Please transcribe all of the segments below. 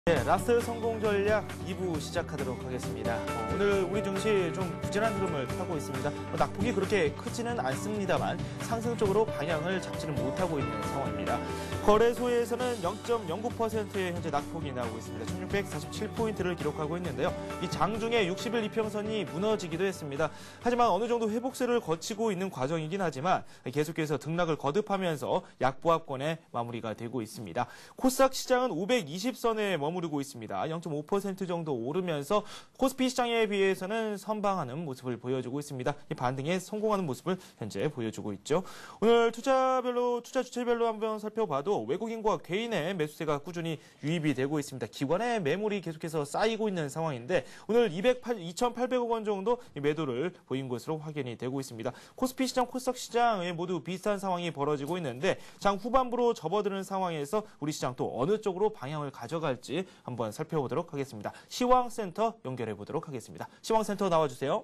네, 라스 성공 전략 2부 시작하도록 하겠습니다. 오늘 우리 증시 좀 부진한 흐름을 타고 있습니다. 낙폭이 그렇게 크지는 않습니다만 상승 쪽으로 방향을 잡지는 못하고 있는 상황입니다. 거래소에서는 0.09%의 현재 낙폭이 나오고 있습니다. 1647포인트를 기록하고 있는데요. 이 장중에 60일 이평선이 무너지기도 했습니다. 하지만 어느 정도 회복세를 거치고 있는 과정이긴 하지만 계속해서 등락을 거듭하면서 약보합권에 마무리가 되고 있습니다. 코스닥 시장은 520선에 머무르고 있습니다. 0.5% 정도 오르면서 코스피 시장에 비해서는 선방하는 모습을 보여주고 있습니다. 이 반등에 성공하는 모습을 현재 보여주고 있죠. 오늘 투자 주체별로 한번 살펴봐도 외국인과 개인의 매수세가 꾸준히 유입이 되고 있습니다. 기관의 매물이 계속해서 쌓이고 있는 상황인데 오늘 2,800억 원 정도 매도를 보인 것으로 확인이 되고 있습니다. 코스피 시장, 코스닥 시장에 모두 비슷한 상황이 벌어지고 있는데 장 후반부로 접어드는 상황에서 우리 시장 또 어느 쪽으로 방향을 가져갈지 한번 살펴보도록 하겠습니다. 시황센터 연결해 보도록 하겠습니다. 시황센터 나와주세요.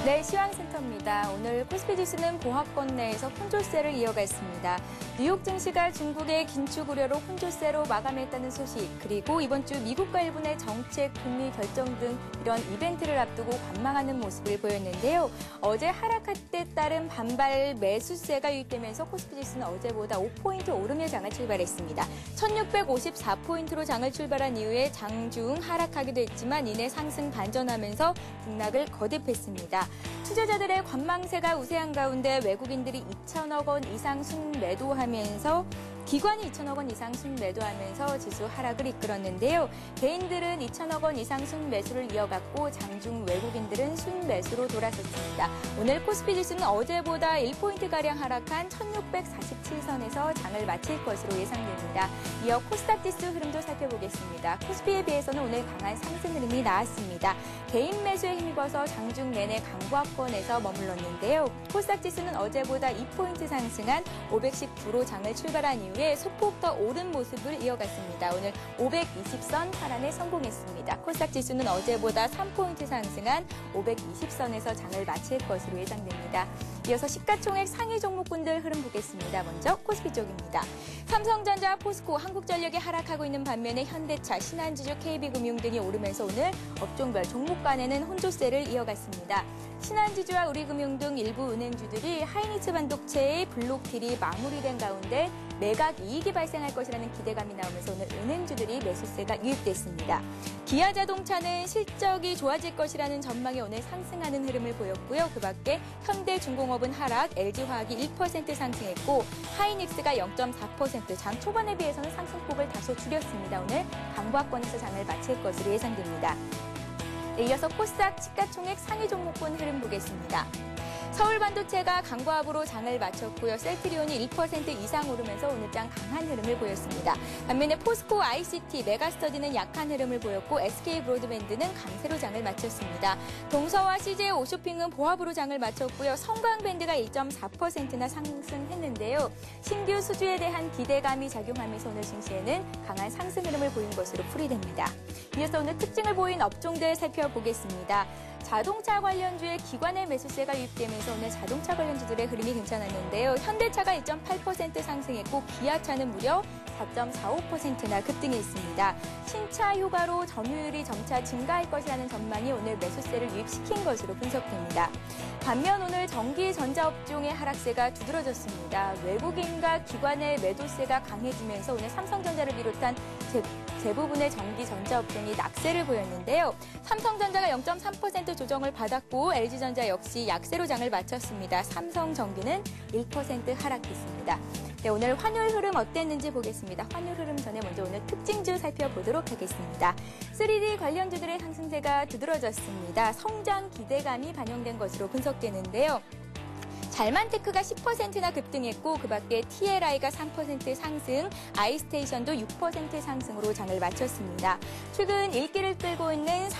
네, 시황센터입니다. 오늘 코스피 지수는 보합권 내에서 혼조세를 이어갔습니다. 뉴욕 증시가 중국의 긴축 우려로 혼조세로 마감했다는 소식, 그리고 이번 주 미국과 일본의 정책 금리 결정 등 이런 이벤트를 앞두고 관망하는 모습을 보였는데요. 어제 하락할 때 따른 반발 매수세가 유입되면서 코스피 지수는 어제보다 5포인트 오르며 장을 출발했습니다. 1654포인트로 장을 출발한 이후에 장중 하락하기도 했지만 이내 상승 반전하면서 등락을 거듭했습니다. 투자자들의 관망세가 우세한 가운데 외국인들이 2천억 원 이상 순매도하면서 기관이 2천억 원 이상 순매도하면서 지수 하락을 이끌었는데요. 개인들은 2천억 원 이상 순매수를 이어갔고 장중 외국인들은 순매수로 돌아섰습니다. 오늘 코스피 지수는 어제보다 1포인트가량 하락한 1647선에서 장을 마칠 것으로 예상됩니다. 이어 코스닥 지수 흐름도 살펴보겠습니다. 코스피에 비해서는 오늘 강한 상승 흐름이 나왔습니다. 개인 매수에 힘입어서 장중 내내 강보합권에서 머물렀는데요. 코스닥 지수는 어제보다 2포인트 상승한 519로 장을 출발한 이후에 소폭 더 오른 모습을 이어갔습니다. 오늘 520선 하란에 성공했습니다. 코스닥 지수는 어제보다 3포인트 상승한 520선에서 장을 마칠 것으로 예상됩니다. 이어서 시가총액 상위 종목군들 흐름 보겠습니다. 먼저 코스피 쪽입니다. 삼성전자, 포스코, 한국전력이 하락하고 있는 반면에 현대차, 신한지주, KB금융 등이 오르면서 오늘 업종별 종목 간에는 혼조세를 이어갔습니다. 신한지주와 우리금융 등 일부 은행주들이 하이닉스 반도체의 블록딜이 마무리된 가운데 매각 이익이 발생할 것이라는 기대감이 나오면서 오늘 은행주들이 매수세가 유입됐습니다. 기아자동차는 실적이 좋아질 것이라는 전망이 오늘 상승하는 흐름을 보였고요. 그 밖에 현대중공업은 하락, LG화학이 1% 상승했고 하이닉스가 0.4%, 장 초반에 비해서는 상승폭을 다소 줄였습니다. 오늘 강보합권에서 장을 마칠 것으로 예상됩니다. 네, 이어서 코스닥 시가총액 상위 종목군 흐름 보겠습니다. 서울반도체가 강보합으로 장을 마쳤고요. 셀트리온이 1% 이상 오르면서 오늘 장 강한 흐름을 보였습니다. 반면에 포스코, ICT, 메가스터디는 약한 흐름을 보였고 SK브로드밴드는 강세로 장을 마쳤습니다. 동서와 CJ 오쇼핑은 보합으로 장을 마쳤고요. 성광밴드가 1.4%나 상승했는데요. 신규 수주에 대한 기대감이 작용하면서 오늘 증시에는 강한 상승 흐름을 보인 것으로 풀이됩니다. 이어서 오늘 특징을 보인 업종들 살펴보겠습니다. 자동차 관련주의 기관의 매수세가 유입되면서 오늘 자동차 관련주들의 흐름이 괜찮았는데요. 현대차가 1.8% 상승했고 기아차는 무려 4.45%나 급등했습니다. 신차 휴가로 점유율이 점차 증가할 것이라는 전망이 오늘 매수세를 유입시킨 것으로 분석됩니다. 반면 오늘 전기 전자업종의 하락세가 두드러졌습니다. 외국인과 기관의 매도세가 강해지면서 오늘 삼성전자를 비롯한 대부분의 전기 전자업종이 낙세를 보였는데요. 삼성전자가 0.3% 조정을 받았고 LG전자 역시 약세로 장을 마쳤습니다. 삼성전기는 1% 하락했습니다. 네, 오늘 환율 흐름 어땠는지 보겠습니다. 환율 흐름 전에 먼저 오늘 특징주 살펴보도록 하겠습니다. 3D 관련주들의 상승세가 두드러졌습니다. 성장 기대감이 반영된 것으로 분석되는데요. 잘만테크가 10%나 급등했고 그 밖에 TLI가 3% 상승, 아이스테이션도 6% 상승으로 장을 마쳤습니다. 최근 인기를 끌고 있는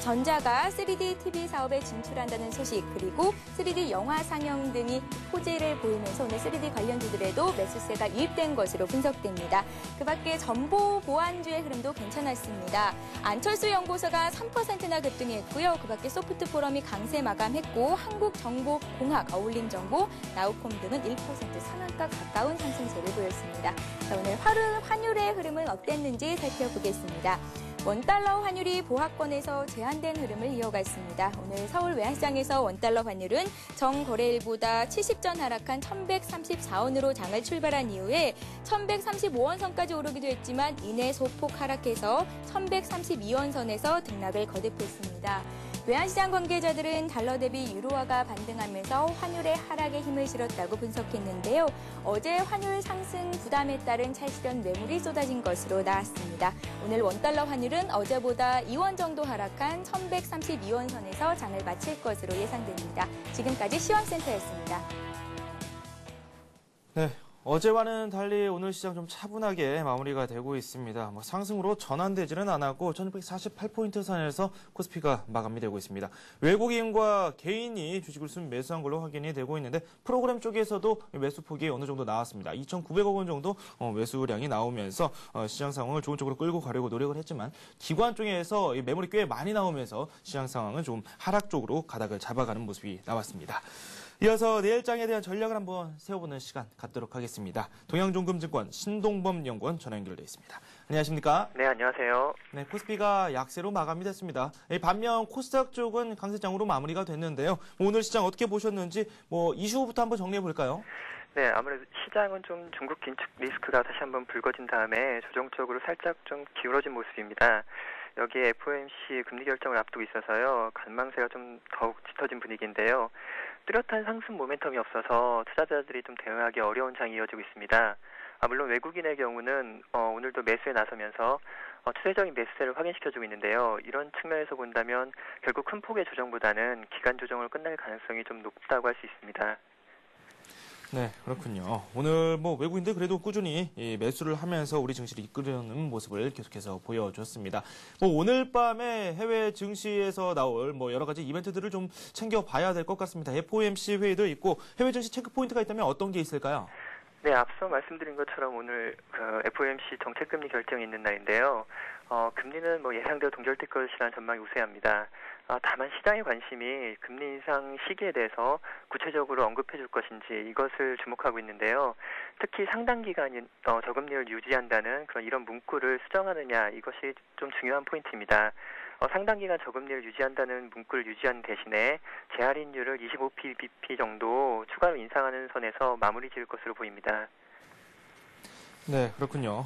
전자가 3D TV 사업에 진출한다는 소식, 그리고 3D 영화 상영 등이 호재를 보이면서 오늘 3D 관련주들에도 매수세가 유입된 것으로 분석됩니다. 그 밖에 정보 보안주의 흐름도 괜찮았습니다. 안철수 연구소가 3%나 급등했고요. 그 밖에 소프트포럼이 강세 마감했고 한국정보공학, 어울림정보, 나우콤 등은 1% 상한가 가까운 상승세를 보였습니다. 자, 오늘 환율의 흐름은 어땠는지 살펴보겠습니다. 원달러 환율이 보합권에서 제한된 흐름을 이어갔습니다. 오늘 서울 외환시장에서 원달러 환율은 정거래일보다 70전 하락한 1134원으로 장을 출발한 이후에 1135원 선까지 오르기도 했지만 이내 소폭 하락해서 1132원 선에서 등락을 거듭했습니다. 외환시장 관계자들은 달러 대비 유로화가 반등하면서 환율의 하락에 힘을 실었다고 분석했는데요. 어제 환율 상승 부담에 따른 찰실현 매물이 쏟아진 것으로 나왔습니다. 오늘 원달러 환율은 어제보다 2원 정도 하락한 1132원 선에서 장을 마칠 것으로 예상됩니다. 지금까지 시황센터였습니다. 네. 어제와는 달리 오늘 시장 좀 차분하게 마무리가 되고 있습니다. 상승으로 전환되지는 않았고 1648포인트 선에서 코스피가 마감이 되고 있습니다. 외국인과 개인이 주식을 순매수한 걸로 확인이 되고 있는데 프로그램 쪽에서도 매수폭이 어느 정도 나왔습니다. 2,900억 원 정도 매수량이 나오면서 시장 상황을 좋은 쪽으로 끌고 가려고 노력을 했지만 기관 쪽에서 매물이 꽤 많이 나오면서 시장 상황은 좀 하락 쪽으로 가닥을 잡아가는 모습이 나왔습니다. 이어서 내일장에 대한 전략을 한번 세워보는 시간 갖도록 하겠습니다. 동양종금증권 신동범 연구원 전화 연결되어 있습니다. 안녕하십니까? 네, 안녕하세요. 네, 코스피가 약세로 마감이 됐습니다. 반면 코스닥 쪽은 강세장으로 마무리가 됐는데요. 오늘 시장 어떻게 보셨는지 이슈부터 한번 정리해 볼까요? 네, 아무래도 시장은 좀 중국 긴축 리스크가 다시 한번 불거진 다음에 조정적으로 살짝 좀 기울어진 모습입니다. 여기에 FOMC 금리 결정을 앞두고 있어서요. 관망세가 좀 더욱 짙어진 분위기인데요. 뚜렷한 상승 모멘텀이 없어서 투자자들이 좀 대응하기 어려운 장이 이어지고 있습니다. 물론 외국인의 경우는 오늘도 매수에 나서면서 추세적인 매수세를 확인시켜주고 있는데요. 이런 측면에서 본다면 결국 큰 폭의 조정보다는 기간 조정으로 끝날 가능성이 좀 높다고 할 수 있습니다. 네, 그렇군요. 오늘 외국인들 그래도 꾸준히 매수를 하면서 우리 증시를 이끌어내는 모습을 계속해서 보여줬습니다. 오늘 밤에 해외 증시에서 나올 여러 가지 이벤트들을 좀 챙겨봐야 될 것 같습니다. FOMC 회의도 있고 해외 증시 체크 포인트가 있다면 어떤 게 있을까요? 네, 앞서 말씀드린 것처럼 오늘 FOMC 정책금리 결정이 있는 날인데요. 금리는 예상대로 동결될 것이라는 전망이 우세합니다. 다만 시장의 관심이 금리 인상 시기에 대해서 구체적으로 언급해 줄 것인지 이것을 주목하고 있는데요. 특히 상당 기간 저금리를 유지한다는 이런 문구를 수정하느냐 이것이 좀 중요한 포인트입니다. 상당 기간 저금리를 유지한다는 문구를 유지하는 대신에 재할인율을 25bp 정도 추가로 인상하는 선에서 마무리 지을 것으로 보입니다. 네, 그렇군요.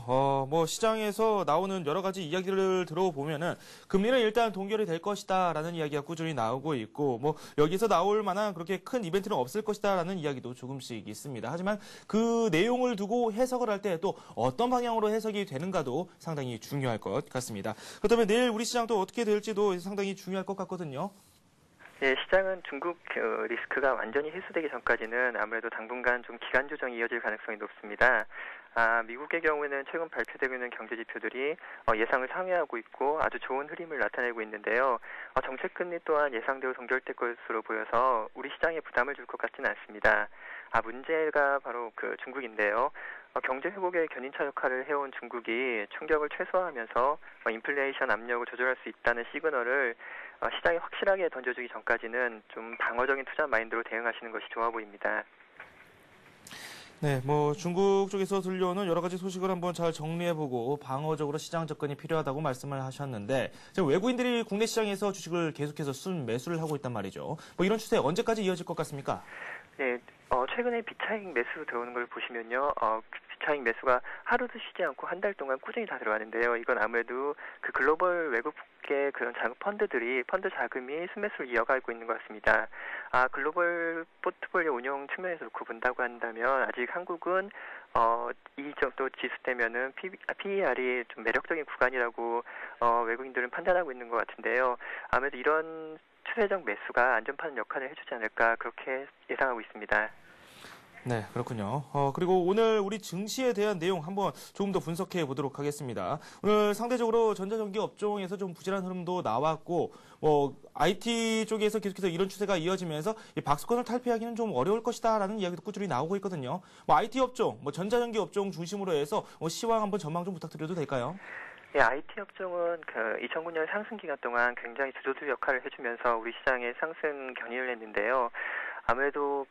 시장에서 나오는 여러 가지 이야기를 들어보면은 금리는 일단 동결이 될 것이다라는 이야기가 꾸준히 나오고 있고, 여기서 나올 만한 그렇게 큰 이벤트는 없을 것이다라는 이야기도 조금씩 있습니다. 하지만 그 내용을 두고 해석을 할 때 또 어떤 방향으로 해석이 되는가도 상당히 중요할 것 같습니다. 그렇다면 내일 우리 시장도 어떻게 될지도 상당히 중요할 것 같거든요. 네, 시장은 중국 리스크가 완전히 해소되기 전까지는 아무래도 당분간 좀 기간 조정이 이어질 가능성이 높습니다. 미국의 경우에는 최근 발표되고 있는 경제 지표들이 예상을 상회하고 있고 아주 좋은 흐름을 나타내고 있는데요. 정책금리 또한 예상대로 동결될 것으로 보여서 우리 시장에 부담을 줄 것 같지는 않습니다. 문제가 바로 중국인데요. 경제 회복의 견인차 역할을 해온 중국이 충격을 최소화하면서 인플레이션 압력을 조절할 수 있다는 시그널을 시장에 확실하게 던져주기 전까지는 좀 방어적인 투자 마인드로 대응하시는 것이 좋아 보입니다. 네, 중국 쪽에서 들려오는 여러 가지 소식을 한번 잘 정리해보고 방어적으로 시장 접근이 필요하다고 말씀을 하셨는데 지금 외국인들이 국내 시장에서 주식을 계속해서 순매수를 하고 있단 말이죠. 이런 추세 언제까지 이어질 것 같습니까? 네, 최근에 비차익 매수 들어오는 걸 보시면요. 비차익 매수가 하루도 쉬지 않고 한 달 동안 꾸준히 다 들어가는데요. 이건 아무래도 글로벌 외국계 그런 펀드 자금이 순매수를 이어가고 있는 것 같습니다. 글로벌 포트폴리오 운용 측면에서 놓고 본다고 한다면 아직 한국은 이 정도 지수되면은 PER이 좀 매력적인 구간이라고 외국인들은 판단하고 있는 것 같은데요. 아무래도 이런 추세적 매수가 안전판 역할을 해주지 않을까 그렇게 예상하고 있습니다. 네, 그렇군요. 그리고 오늘 우리 증시에 대한 내용 한번 조금 더 분석해 보도록 하겠습니다. 오늘 상대적으로 전자전기 업종에서 좀 부진한 흐름도 나왔고, IT 쪽에서 계속해서 이런 추세가 이어지면서 이 박스권을 탈피하기는 좀 어려울 것이다라는 이야기도 꾸준히 나오고 있거든요. IT 업종, 전자전기 업종 중심으로 해서 시황 한번 전망 좀 부탁드려도 될까요? 네, IT 업종은 2009년 상승 기간 동안 굉장히 주도주 역할을 해주면서 우리 시장에 상승 견인을 했는데요. 아무래도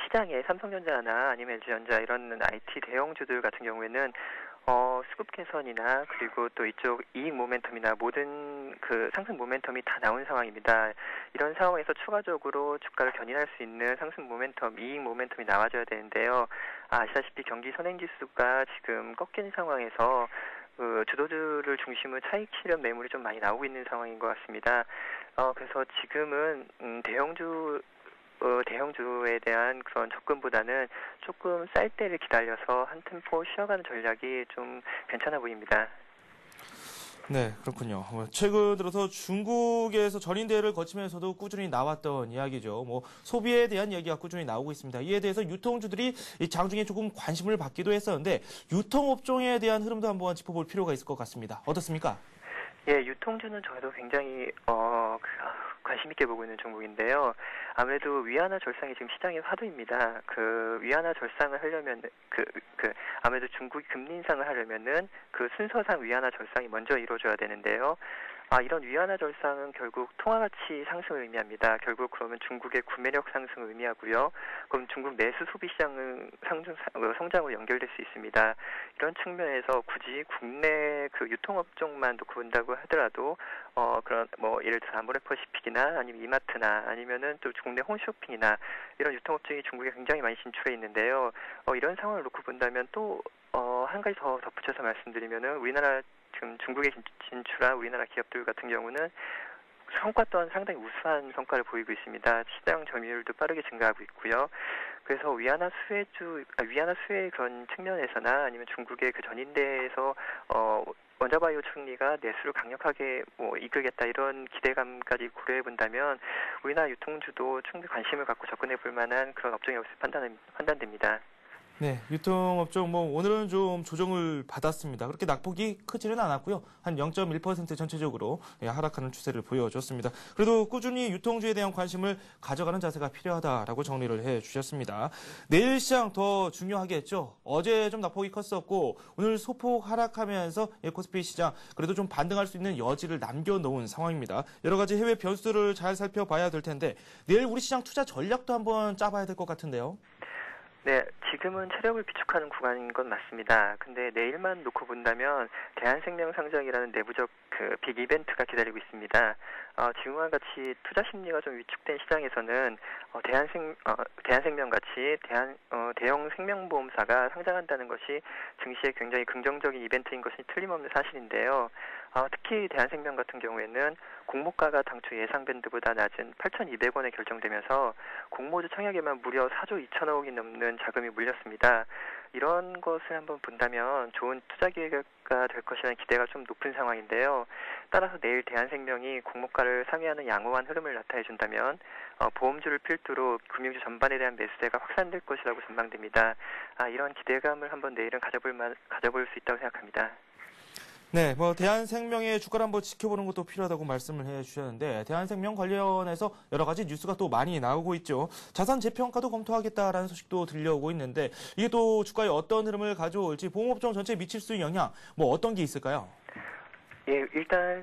시장에 삼성전자나 아니면 LG전자 이런 IT 대형주들 같은 경우에는 수급 개선이나 그리고 또 이쪽 이익 모멘텀이나 모든 상승 모멘텀이 다 나온 상황입니다. 이런 상황에서 추가적으로 주가를 견인할 수 있는 상승 모멘텀, 이익 모멘텀이 나와줘야 되는데요. 아시다시피 경기 선행지수가 지금 꺾인 상황에서 주도주를 중심으로 차익 실현 매물이 좀 많이 나오고 있는 상황인 것 같습니다. 그래서 지금은 대형주에 대한 그런 접근보다는 조금 쌀 때를 기다려서 한 템포 쉬어가는 전략이 좀 괜찮아 보입니다. 네, 그렇군요. 최근 들어서 중국에서 전인대회를 거치면서도 꾸준히 나왔던 이야기죠. 소비에 대한 이야기가 꾸준히 나오고 있습니다. 이에 대해서 유통주들이 이 장중에 조금 관심을 받기도 했었는데 유통업종에 대한 흐름도 한번 짚어볼 필요가 있을 것 같습니다. 어떻습니까? 예, 유통주는 저도 굉장히 관심 있게 보고 있는 종목인데요. 아무래도 위안화 절상이 지금 시장의 화두입니다. 위안화 절상을 하려면 아무래도 중국이 금리 인상을 하려면은 순서상 위안화 절상이 먼저 이루어져야 되는데요. 이런 위안화 절상은 결국 통화가치 상승을 의미합니다. 결국 그러면 중국의 구매력 상승을 의미하고요. 그럼 중국 내수 소비 시장은 성장으로 연결될 수 있습니다. 이런 측면에서 굳이 국내 유통업종만 놓고 본다고 하더라도 예를 들어 아모레퍼시픽이나 아니면 이마트나 아니면은 또 국내 홈쇼핑이나 이런 유통업종이 중국에 굉장히 많이 진출해 있는데요. 이런 상황을 놓고 본다면 또 한 가지 더 덧붙여서 말씀드리면은 우리나라 지금 중국에 진출한 우리나라 기업들 같은 경우는 성과 또한 상당히 우수한 성과를 보이고 있습니다. 시장 점유율도 빠르게 증가하고 있고요. 그래서 위안화 수혜 그런 측면에서나 아니면 중국의 전인대에서 원자바이오 총리가 내수를 강력하게 이끌겠다 이런 기대감까지 고려해 본다면 우리나라 유통주도 충분히 관심을 갖고 접근해 볼 만한 그런 업종이라고 판단됩니다. 네, 유통업종 오늘은 좀 조정을 받았습니다. 그렇게 낙폭이 크지는 않았고요. 한 0.1% 전체적으로 하락하는 추세를 보여줬습니다. 그래도 꾸준히 유통주에 대한 관심을 가져가는 자세가 필요하다라고 정리를 해주셨습니다. 내일 시장 더 중요하겠죠. 어제 좀 낙폭이 컸었고 오늘 소폭 하락하면서 코스피 시장 그래도 좀 반등할 수 있는 여지를 남겨놓은 상황입니다. 여러 가지 해외 변수들을 잘 살펴봐야 될 텐데 내일 우리 시장 투자 전략도 한번 짜봐야 될 것 같은데요. 네, 지금은 체력을 비축하는 구간인 건 맞습니다. 근데 내일만 놓고 본다면 대한생명 상장이라는 내부적 빅 이벤트가 기다리고 있습니다. 지금과 같이 투자 심리가 좀 위축된 시장에서는 대한생명 같이 대형 생명보험사가 상장한다는 것이 증시에 굉장히 긍정적인 이벤트인 것이 틀림없는 사실인데요. 특히 대한생명 같은 경우에는 공모가가 당초 예상 밴드보다 낮은 8,200원에 결정되면서 공모주 청약에만 무려 4조 2천억이 넘는 자금이 몰렸습니다. 이런 것을 한번 본다면 좋은 투자 기회가 될 것이라는 기대가 좀 높은 상황인데요. 따라서 내일 대한생명이 공모가를 상회하는 양호한 흐름을 나타내준다면 보험주를 필두로 금융주 전반에 대한 매수세가 확산될 것이라고 전망됩니다. 이런 기대감을 한번 내일은 가져볼 수 있다고 생각합니다. 네, 대한생명의 주가를 한번 지켜보는 것도 필요하다고 말씀을 해주셨는데 대한생명 관련해서 여러 가지 뉴스가 또 많이 나오고 있죠. 자산 재평가도 검토하겠다라는 소식도 들려오고 있는데 이게 또 주가에 어떤 흐름을 가져올지 보험업종 전체에 미칠 수 있는 영향 어떤 게 있을까요? 예, 일단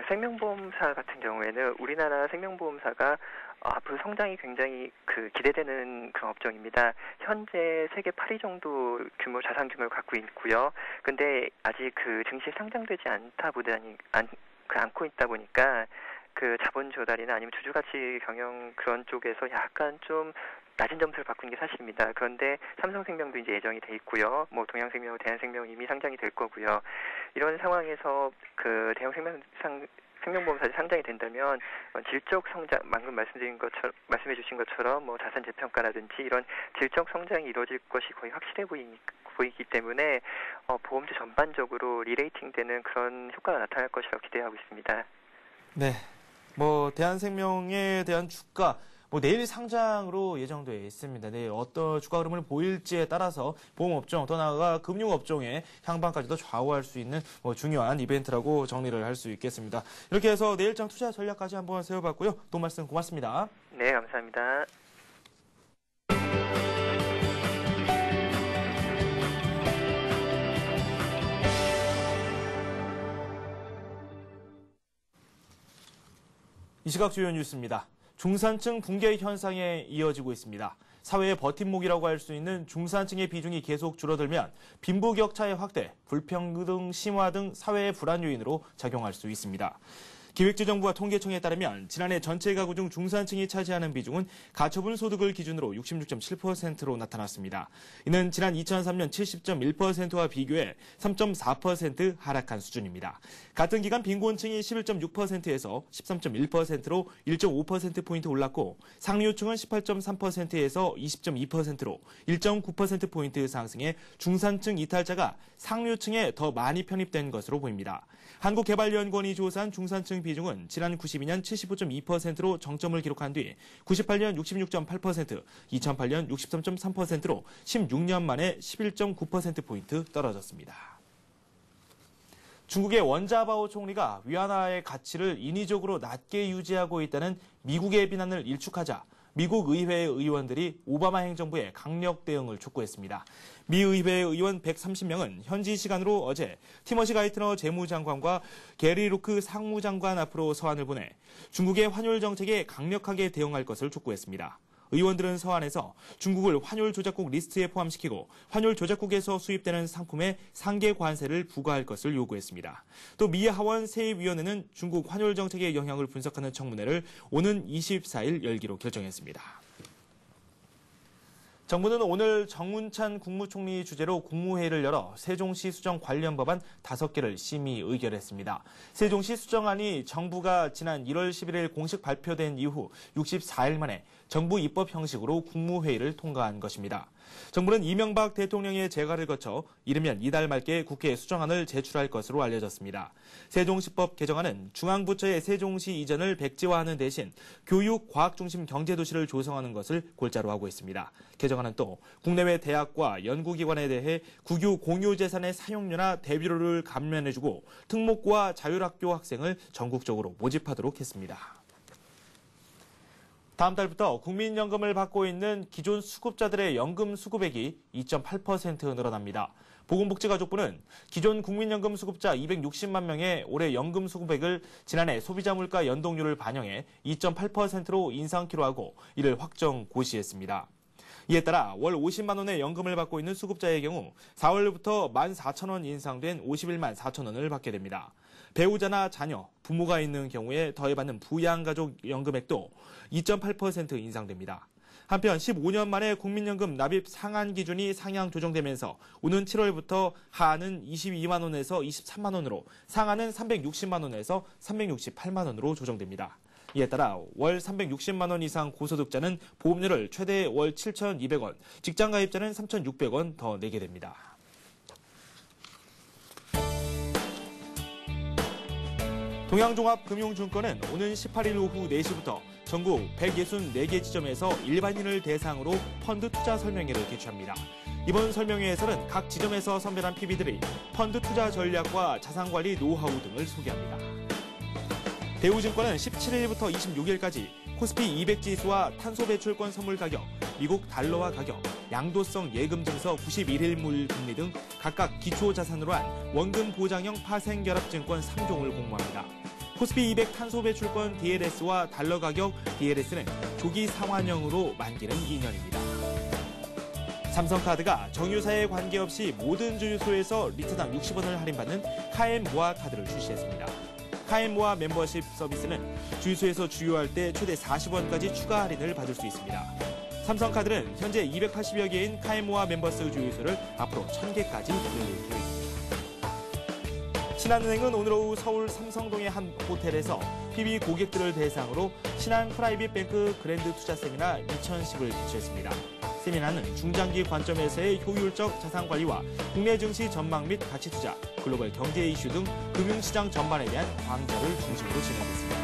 생명보험사 같은 경우에는 우리나라 생명보험사가 앞으로 성장이 굉장히 기대되는 그런 업종입니다. 현재 세계 8위 정도 규모 자산 규모를 갖고 있고요. 근데 아직 증시에 상장되지 않고 있다 보니까 자본 조달이나 아니면 주주가치 경영 그런 쪽에서 약간 좀 낮은 점수를 받고 있는 게 사실입니다. 그런데 삼성생명도 이제 예정이 돼 있고요. 동양생명, 대한생명 이미 상장이 될 거고요. 이런 상황에서 생명보험사들이 상장이 된다면 질적 성장, 방금 말씀해 주신 것처럼 자산 재평가라든지 이런 질적 성장이 이루어질 것이 거의 확실해 보이기 때문에 보험주 전반적으로 리레이팅되는 그런 효과가 나타날 것이라고 기대하고 있습니다. 네, 대한생명에 대한 주가 내일 상장으로 예정되어 있습니다. 내일 어떤 주가 흐름을 보일지에 따라서 보험업종, 더 나아가 금융업종의 향방까지도 좌우할 수 있는 중요한 이벤트라고 정리를 할 수 있겠습니다. 이렇게 해서 내일장 투자 전략까지 한번 세워봤고요. 또 말씀 고맙습니다. 네, 감사합니다. 이 시각 주요 뉴스입니다. 중산층 붕괴 현상에 이어지고 있습니다. 사회의 버팀목이라고 할 수 있는 중산층의 비중이 계속 줄어들면 빈부격차의 확대, 불평등 심화 등 사회의 불안 요인으로 작용할 수 있습니다. 기획재정부와 통계청에 따르면 지난해 전체 가구 중 중산층이 차지하는 비중은 가처분 소득을 기준으로 66.7%로 나타났습니다. 이는 지난 2003년 70.1%와 비교해 3.4% 하락한 수준입니다. 같은 기간 빈곤층이 11.6%에서 13.1%로 1.5%포인트 올랐고 상류층은 18.3%에서 20.2%로 1.9%포인트 상승해 중산층 이탈자가 상류층에 더 많이 편입된 것으로 보입니다. 한국개발연구원이 조사한 중산층 비중은 지난 92년 75.2%로 정점을 기록한 뒤 98년 66.8%, 2008년 63.3%로 16년 만에 11.9%포인트 떨어졌습니다. 중국의 원자바오 총리가 위안화의 가치를 인위적으로 낮게 유지하고 있다는 미국의 비난을 일축하자 미국 의회 의원들이 오바마 행정부의 강력 대응을 촉구했습니다. 미 의회 의원 130명은 현지 시간으로 어제 티머시 가이트너 재무장관과 게리 루크 상무장관 앞으로 서한을 보내 중국의 환율 정책에 강력하게 대응할 것을 촉구했습니다. 의원들은 서한에서 중국을 환율 조작국 리스트에 포함시키고 환율 조작국에서 수입되는 상품에 상계 관세를 부과할 것을 요구했습니다. 또 미 하원 세입위원회는 중국 환율 정책의 영향을 분석하는 청문회를 오는 24일 열기로 결정했습니다. 정부는 오늘 정운찬 국무총리 주재로 국무회의를 열어 세종시 수정 관련 법안 5개를 심의 의결했습니다. 세종시 수정안이 정부가 지난 1월 11일 공식 발표된 이후 64일 만에 정부 입법 형식으로 국무회의를 통과한 것입니다. 정부는 이명박 대통령의 재가를 거쳐 이르면 이달 말께 국회에 수정안을 제출할 것으로 알려졌습니다. 세종시법 개정안은 중앙부처의 세종시 이전을 백지화하는 대신 교육, 과학 중심 경제도시를 조성하는 것을 골자로 하고 있습니다. 개정안은 또 국내외 대학과 연구기관에 대해 국유 공유재산의 사용료나 대비료를 감면해주고 특목고와 자율학교 학생을 전국적으로 모집하도록 했습니다. 다음 달부터 국민연금을 받고 있는 기존 수급자들의 연금 수급액이 2.8% 늘어납니다. 보건복지가족부는 기존 국민연금 수급자 260만 명의 올해 연금 수급액을 지난해 소비자 물가 연동률을 반영해 2.8%로 인상키로 하고 이를 확정 고시했습니다. 이에 따라 월 50만 원의 연금을 받고 있는 수급자의 경우 4월부터 14,000원 인상된 51만 4천 원을 받게 됩니다. 배우자나 자녀, 부모가 있는 경우에 더해받는 부양가족 연금액도 2.8% 인상됩니다. 한편 15년 만에 국민연금 납입 상한 기준이 상향 조정되면서 오는 7월부터 하한은 22만 원에서 23만 원으로 상한은 360만 원에서 368만 원으로 조정됩니다. 이에 따라 월 360만 원 이상 고소득자는 보험료를 최대 월 7,200원, 직장가입자는 3,600원 더 내게 됩니다. 동양종합금융증권은 오는 18일 오후 4시부터 전국 164개 지점에서 일반인을 대상으로 펀드 투자 설명회를 개최합니다. 이번 설명회에서는 각 지점에서 선별한 PB들이 펀드 투자 전략과 자산관리 노하우 등을 소개합니다. 대우증권은 17일부터 26일까지 코스피 200 지수와 탄소 배출권 선물 가격, 미국 달러화 가격, 양도성 예금 증서 91일물 금리 등 각각 기초 자산으로 한 원금 보장형 파생결합증권 3종을 공모합니다. 코스피 200 탄소 배출권 DLS와 달러 가격 DLS는 조기 상환형으로 만기는 2년입니다. 삼성카드가 정유사에 관계없이 모든 주유소에서 리터당 60원을 할인받는 카엠모아 카드를 출시했습니다. 카엠모아 멤버십 서비스는 주유소에서 주유할 때 최대 40원까지 추가 할인을 받을 수 있습니다. 삼성카드는 현재 280여 개인 카엠모아 멤버스 주유소를 앞으로 1000개까지 늘릴 계획입니다. 신한은행은 오늘 오후 서울 삼성동의 한 호텔에서 PB 고객들을 대상으로 신한 프라이빗뱅크 그랜드 투자 세미나 2010을 개최했습니다. 세미나는 중장기 관점에서의 효율적 자산관리와 국내 증시 전망 및 가치투자, 글로벌 경제 이슈 등 금융시장 전반에 대한 강좌를 중심으로 진행됐습니다.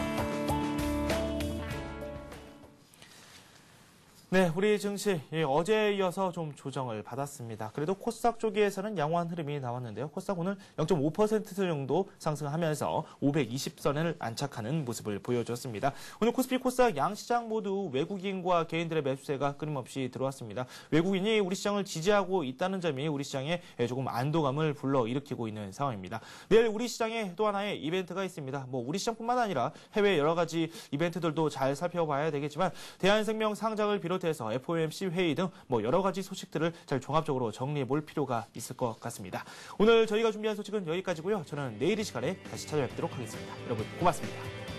네, 우리 증시 어제에 이어서 좀 조정을 받았습니다. 그래도 코스닥 쪽에서는 양호한 흐름이 나왔는데요. 코스닥 오늘 0.5% 정도 상승하면서 520선을 안착하는 모습을 보여줬습니다. 오늘 코스피 코스닥 양시장 모두 외국인과 개인들의 매수세가 끊임없이 들어왔습니다. 외국인이 우리 시장을 지지하고 있다는 점이 우리 시장에 조금 안도감을 불러일으키고 있는 상황입니다. 내일 우리 시장에 또 하나의 이벤트가 있습니다. 우리 시장뿐만 아니라 해외 여러 가지 이벤트들도 잘 살펴봐야 되겠지만 대한생명 상장을 비롯해서 FOMC 회의 등 여러 가지 소식들을 잘 종합적으로 정리해 볼 필요가 있을 것 같습니다. 오늘 저희가 준비한 소식은 여기까지고요. 저는 내일 이 시간에 다시 찾아뵙도록 하겠습니다. 여러분 고맙습니다.